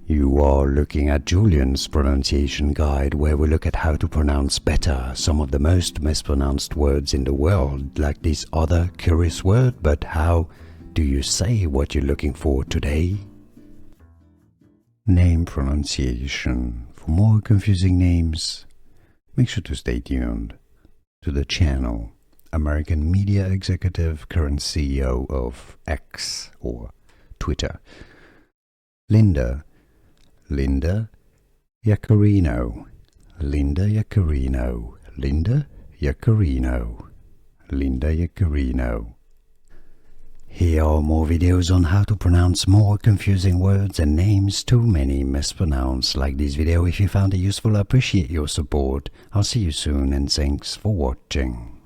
You are looking at Julian's pronunciation guide, where we look at how to pronounce better some of the most mispronounced words in the world, like this other curious word. But how do you say what you're looking for today? Name pronunciation. For more confusing names, make sure to stay tuned to the channel. American media executive, current CEO of X or Twitter, Linda Yaccarino, Linda Yaccarino, Linda Yaccarino, Linda Yaccarino. Here are more videos on how to pronounce more confusing words and names too many mispronounced. Like this video if you found it useful. I appreciate your support. I'll see you soon and thanks for watching.